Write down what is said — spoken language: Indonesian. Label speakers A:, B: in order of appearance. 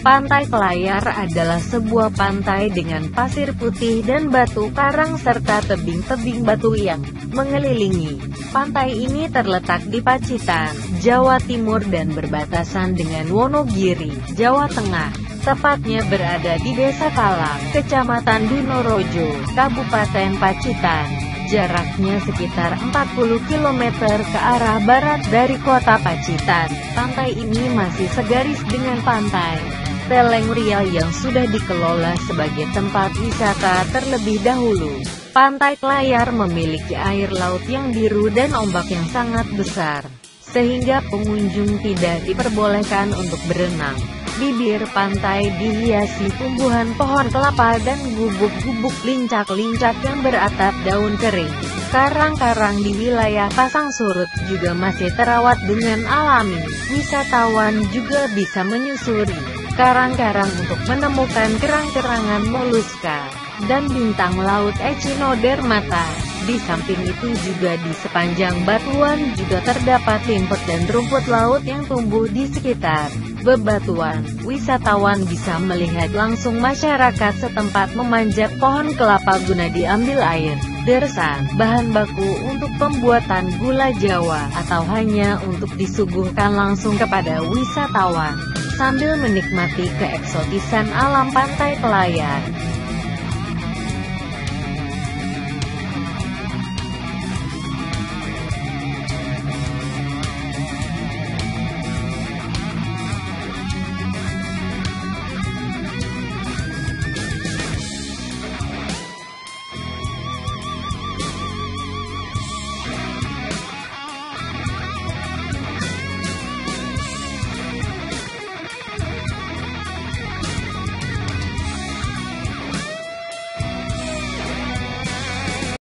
A: Pantai Kelayar adalah sebuah pantai dengan pasir putih dan batu karang serta tebing-tebing batu yang mengelilingi. Pantai ini terletak di Pacitan, Jawa Timur dan berbatasan dengan Wonogiri, Jawa Tengah. Tepatnya berada di Desa Kalang, Kecamatan Dinorojo, Kabupaten Pacitan. Jaraknya sekitar 40 km ke arah barat dari kota Pacitan. Pantai ini masih segaris dengan pantai Teleng Riau yang sudah dikelola sebagai tempat wisata terlebih dahulu. Pantai Kelayar memiliki air laut yang biru dan ombak yang sangat besar, sehingga pengunjung tidak diperbolehkan untuk berenang. Bibir pantai dihiasi tumbuhan pohon kelapa dan gubuk-gubuk lincak-lincak yang beratap daun kering. Karang-karang di wilayah pasang surut juga masih terawat dengan alami. Wisatawan juga bisa menyusuri karang-karang untuk menemukan kerang-kerangan moluska dan bintang laut echinodermata. Di samping itu juga di sepanjang batuan juga terdapat limpet dan rumput laut yang tumbuh di sekitar bebatuan. Wisatawan bisa melihat langsung masyarakat setempat memanjat pohon kelapa guna diambil air deresan, bahan baku untuk pembuatan gula Jawa, atau hanya untuk disuguhkan langsung kepada wisatawan sambil menikmati keeksotisan alam Pantai Kelayar.